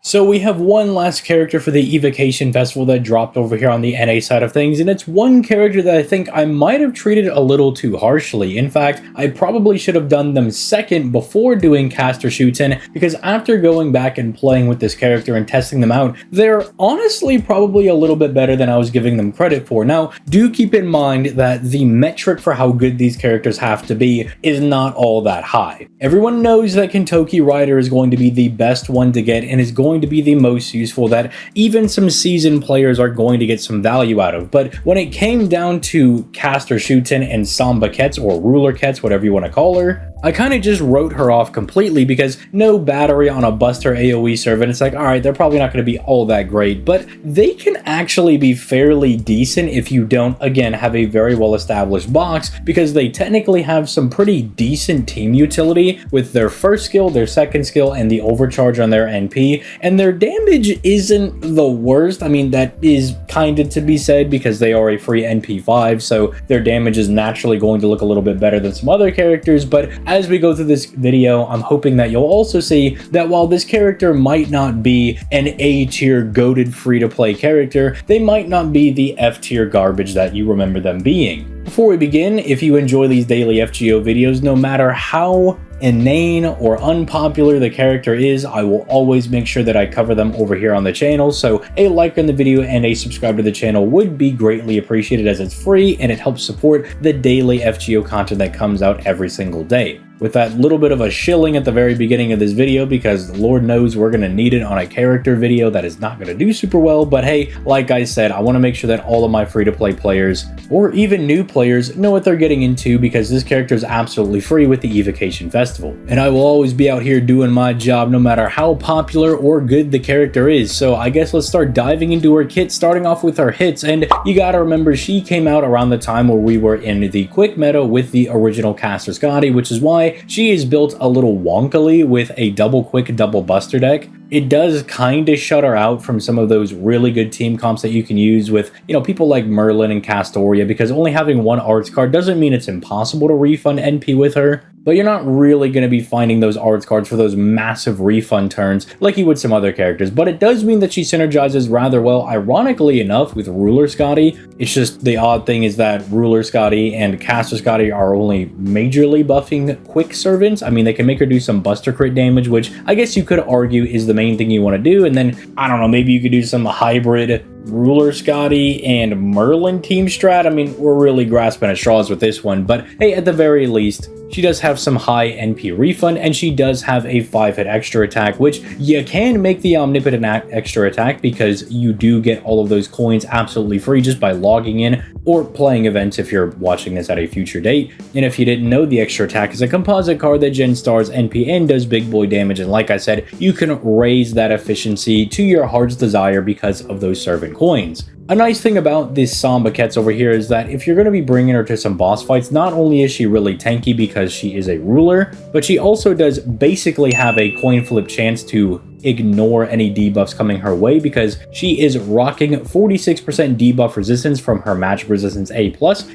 So we have one last character for the Evocation Festival that dropped over here on the NA side of things, and it's one character that I think I might have treated a little too harshly. In fact, I probably should have done them second before doing Caster Shooten, because after going back and playing with this character and testing them out, they're honestly probably a little bit better than I was giving them credit for. Now, do keep in mind that the metric for how good these characters have to be is not all that high. Everyone knows that Kentucky Rider is going to be the best one to get and is going to be the most useful, that even some seasoned players are going to get some value out of. But when it came down to Caster Shooten and Samba Quetz, or Ruler Quetz, whatever you want to call her, I kind of just wrote her off completely because no battery on a Buster AoE serve, and it's like, alright, they're probably not going to be all that great, but they can actually be fairly decent if you don't, again, have a very well established box, because they technically have some pretty decent team utility with their first skill, their second skill, and the overcharge on their NP, and their damage isn't the worst. I mean, that is kind of to be said because they are a free NP5, so their damage is naturally going to look a little bit better than some other characters, but as we go through this video, I'm hoping that you'll also see that while this character might not be an A-tier goated free-to-play character, they might not be the F-tier garbage that you remember them being. Before we begin, if you enjoy these daily FGO videos, no matter how inane or unpopular the character is, I will always make sure that I cover them over here on the channel, so a like on the video and a subscribe to the channel would be greatly appreciated, as it's free and it helps support the daily FGO content that comes out every single day. With that little bit of a shilling at the very beginning of this video, because Lord knows we're going to need it on a character video that is not going to do super well, but hey, like I said, I want to make sure that all of my free-to-play players, or even new players, know what they're getting into, because this character is absolutely free with the Evocation Festival. And I will always be out here doing my job no matter how popular or good the character is, so I guess let's start diving into her kit, starting off with her hits. And you gotta remember, she came out around the time where we were in the quick meta with the original caster Scotty, which is why she is built a little wonkily with a double quick, double buster deck. It does kind of shut her out from some of those really good team comps that you can use with, you know, people like Merlin and Castoria, because only having one arts card doesn't mean it's impossible to refund NP with her, but you're not really going to be finding those arts cards for those massive refund turns like you would some other characters. But it does mean that she synergizes rather well, ironically enough, with Ruler Scotty. It's just the odd thing is that Ruler Scotty and Caster Scotty are only majorly buffing quick servants. I mean, they can make her do some buster crit damage, which I guess you could argue is the main thing you want to do. And then, I don't know, maybe you could do some hybrid Ruler Scotty and Merlin team strat. I mean, we're really grasping at straws with this one, but hey, at the very least, she does have some high NP refund, and she does have a 5-hit extra attack, which you can make the omnipotent extra attack because you do get all of those coins absolutely free just by logging in or playing events if you're watching this at a future date. And if you didn't know, the extra attack is a composite card that gen stars NP and does big boy damage, and like I said, you can raise that efficiency to your heart's desire because of those servant coins. A nice thing about this Samba Quetz over here is that if you're going to be bringing her to some boss fights, not only is she really tanky because she is a ruler, but she also does basically have a coin flip chance to ignore any debuffs coming her way, because she is rocking 46% debuff resistance from her Magic Resistance A+,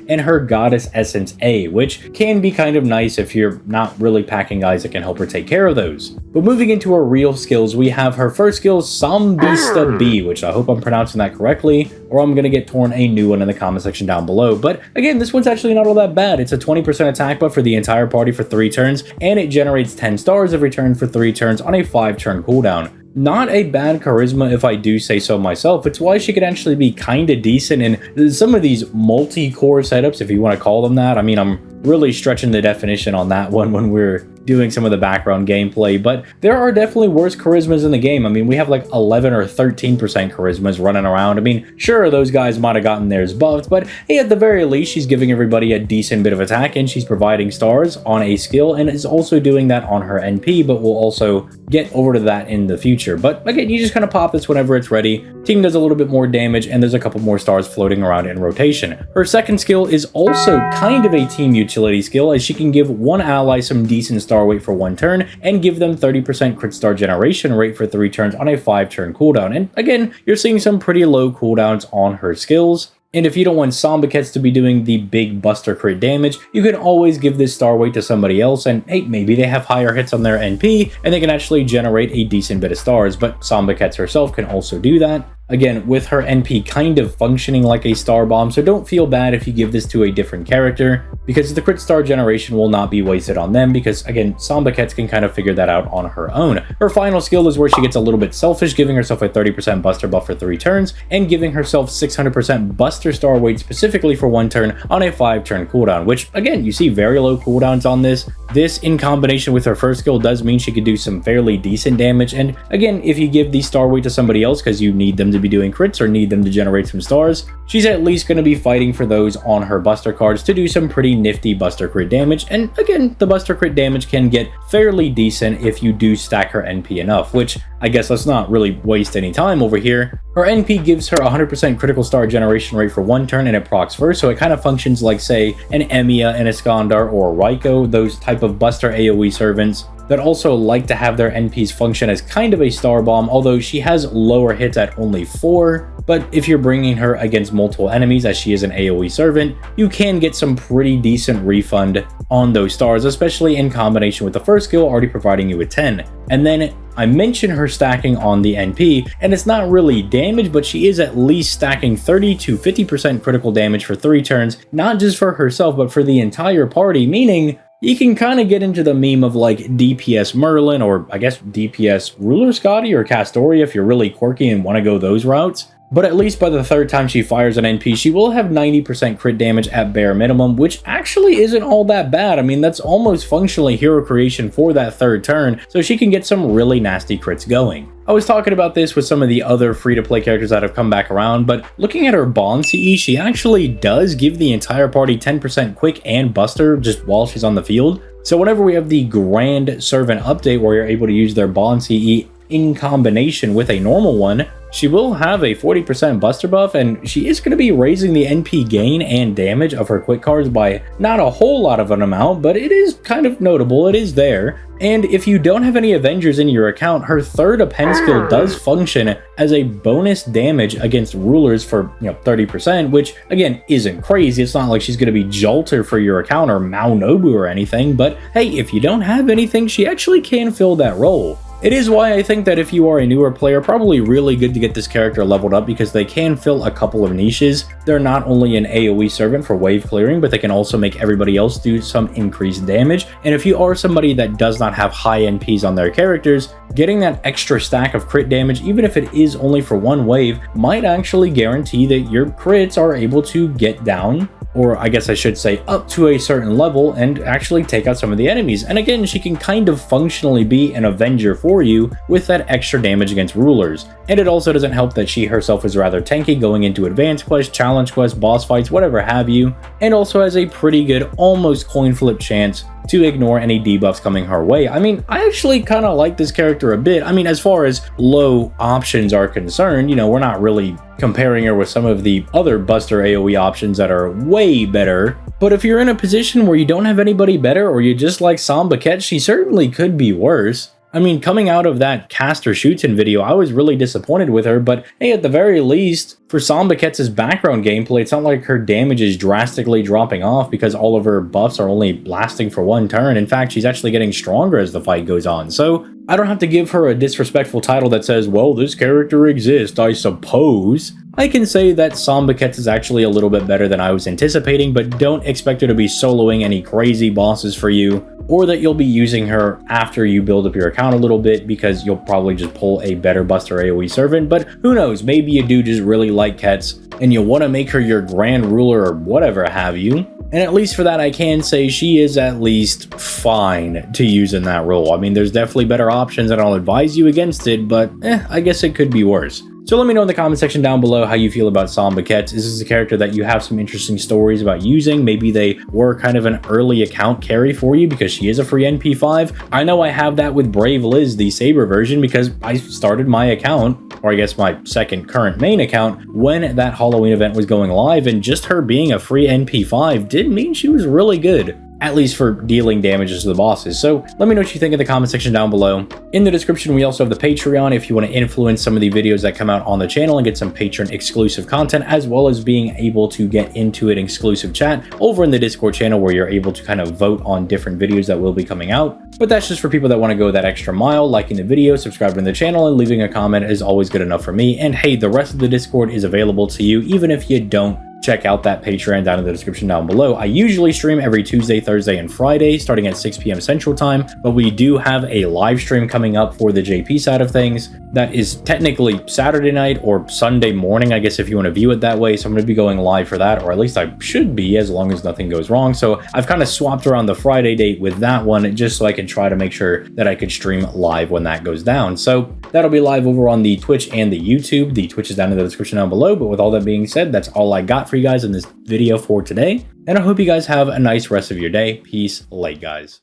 and her Goddess Essence A, which can be kind of nice if you're not really packing guys that can help her take care of those. But moving into her real skills, we have her first skill, Sambista B, which I hope I'm pronouncing that correctly, or I'm going to get torn a new one in the comment section down below. But again, this one's actually not all that bad. It's a 20% attack buff for the entire party for 3 turns, and it generates 10 stars every turn for 3 turns on a 5-turn cooldown. Not a bad charisma if I do say so myself. It's why she could actually be kind of decent in some of these multi-core setups, if you want to call them that. I mean, I'm really stretching the definition on that one when we're doing some of the background gameplay, but there are definitely worse charismas in the game. I mean, we have like 11 or 13% charismas running around. I mean, sure, those guys might have gotten theirs buffed, but hey, at the very least, she's giving everybody a decent bit of attack, and she's providing stars on a skill, and is also doing that on her NP, but we'll also get over to that in the future. But again, you just kind of pop this whenever it's ready. Team does a little bit more damage, and there's a couple more stars floating around in rotation. Her second skill is also kind of a team utility skill, as she can give one ally some decent star weight for 1 turn and give them 30% crit star generation rate for 3 turns on a 5-turn cooldown. And again, you're seeing some pretty low cooldowns on her skills. And if you don't want Samba Quetz to be doing the big buster crit damage, you can always give this star weight to somebody else, and hey, maybe they have higher hits on their NP, and they can actually generate a decent bit of stars, but Samba Quetz herself can also do that. Again, with her NP kind of functioning like a star bomb, so don't feel bad if you give this to a different character, because the crit star generation will not be wasted on them, because again, Samba Quetz can kind of figure that out on her own. Her final skill is where she gets a little bit selfish, giving herself a 30% buster buff for 3 turns, and giving herself 600% buster star weight specifically for 1 turn on a 5-turn cooldown, which again, you see very low cooldowns on this. This in combination with her first skill does mean she could do some fairly decent damage, and again, if you give the star weight to somebody else because you need them to be doing crits or need them to generate some stars, she's at least going to be fighting for those on her buster cards to do some pretty nifty buster crit damage. And again, the buster crit damage can get fairly decent if you do stack her NP enough, which I guess let's not really waste any time over here. Her NP gives her 100% critical star generation rate for 1 turn and it procs first, so it kind of functions like, say, an Emiya, an Iskandar, or a Raiko, those type of buster AoE servants that also like to have their NPs function as kind of a star bomb, although she has lower hits at only 4. But if you're bringing her against multiple enemies, as she is an AoE servant, you can get some pretty decent refund on those stars, especially in combination with the first skill already providing you with 10. And then I mentioned her stacking on the NP, and it's not really damage, but she is at least stacking 30 to 50% critical damage for 3 turns, not just for herself, but for the entire party, meaning you can kind of get into the meme of like DPS Merlin, or I guess DPS Ruler Scotty or Castoria if you're really quirky and want to go those routes. But at least by the 3rd time she fires an NP, she will have 90% crit damage at bare minimum, which actually isn't all that bad. I mean, that's almost functionally hero creation for that 3rd turn, so she can get some really nasty crits going. I was talking about this with some of the other free-to-play characters that have come back around, but looking at her bond CE, she actually does give the entire party 10% quick and buster just while she's on the field. So whenever we have the Grand Servant update where you're able to use their bond CE in combination with a normal one, she will have a 40% buster buff, and she is going to be raising the NP gain and damage of her quick cards by not a whole lot of an amount, but it is kind of notable, it is there. And if you don't have any Avengers in your account, her 3rd append skill does function as a bonus damage against rulers for 30%, which again isn't crazy. It's not like she's going to be Jolter for your account or Maonobu or anything, but hey, if you don't have anything, she actually can fill that role. It is why I think that if you are a newer player, probably really good to get this character leveled up, because they can fill a couple of niches. They're not only an AoE servant for wave clearing, but they can also make everybody else do some increased damage. And if you are somebody that does not have high NPs on their characters, getting that extra stack of crit damage, even if it is only for 1 wave, might actually guarantee that your crits are able to get down, or I guess I should say up to a certain level, and actually take out some of the enemies. And again, she can kind of functionally be an Avenger for you with that extra damage against rulers. And it also doesn't help that she herself is rather tanky going into advanced quests, challenge quests, boss fights, whatever have you, and also has a pretty good almost coin flip chance to ignore any debuffs coming her way. I mean, I actually kind of like this character a bit. I mean, as far as low options are concerned, we're not really comparing her with some of the other buster AoE options that are way better. But if you're in a position where you don't have anybody better, or you just like Samba Quetz, she certainly could be worse. I mean, coming out of that Caster Shootin video, I was really disappointed with her, but hey, at the very least, for Samba Quetz's background gameplay, it's not like her damage is drastically dropping off because all of her buffs are only lasting for 1 turn. In fact, she's actually getting stronger as the fight goes on. So I don't have to give her a disrespectful title that says, well, this character exists, I suppose. I can say that Samba Quetz is actually a little bit better than I was anticipating, but don't expect her to be soloing any crazy bosses for you, or that you'll be using her after you build up your account a little bit, because you'll probably just pull a better buster AoE servant. But who knows, maybe you do just really like Quetz and you want to make her your grand ruler or whatever have you. And at least for that, I can say she is at least fine to use in that role. I mean, there's definitely better options and I'll advise you against it, but I guess it could be worse. So let me know in the comment section down below how you feel about Samba Quetz. Is this a character that you have some interesting stories about using? Maybe they were kind of an early account carry for you because she is a free NP5. I know I have that with Brave Liz, the Saber version, because I started my account, or I guess my second current main account, when that Halloween event was going live, and just her being a free NP5 did mean she was really good. at least for dealing damages to the bosses. So let me know what you think in the comment section down below. In the description, we also have the Patreon if you want to influence some of the videos that come out on the channel and get some patron exclusive content, as well as being able to get into an exclusive chat over in the Discord channel where you're able to kind of vote on different videos that will be coming out. But that's just for people that want to go that extra mile. Liking the video, subscribing to the channel, and leaving a comment is always good enough for me. And hey, the rest of the Discord is available to you even if you don't check out that Patreon down in the description down below. I usually stream every Tuesday, Thursday, and Friday starting at 6 p.m. Central Time, but we do have a live stream coming up for the JP side of things. That is technically Saturday night or Sunday morning, I guess, if you want to view it that way. So I'm going to be going live for that, or at least I should be, as long as nothing goes wrong. So I've kind of swapped around the Friday date with that one just so I can try to make sure that I could stream live when that goes down. So that'll be live over on the Twitch and the YouTube. The Twitch is down in the description down below. But with all that being said, that's all I got for you guys in this video for today. And I hope you guys have a nice rest of your day. Peace, late guys.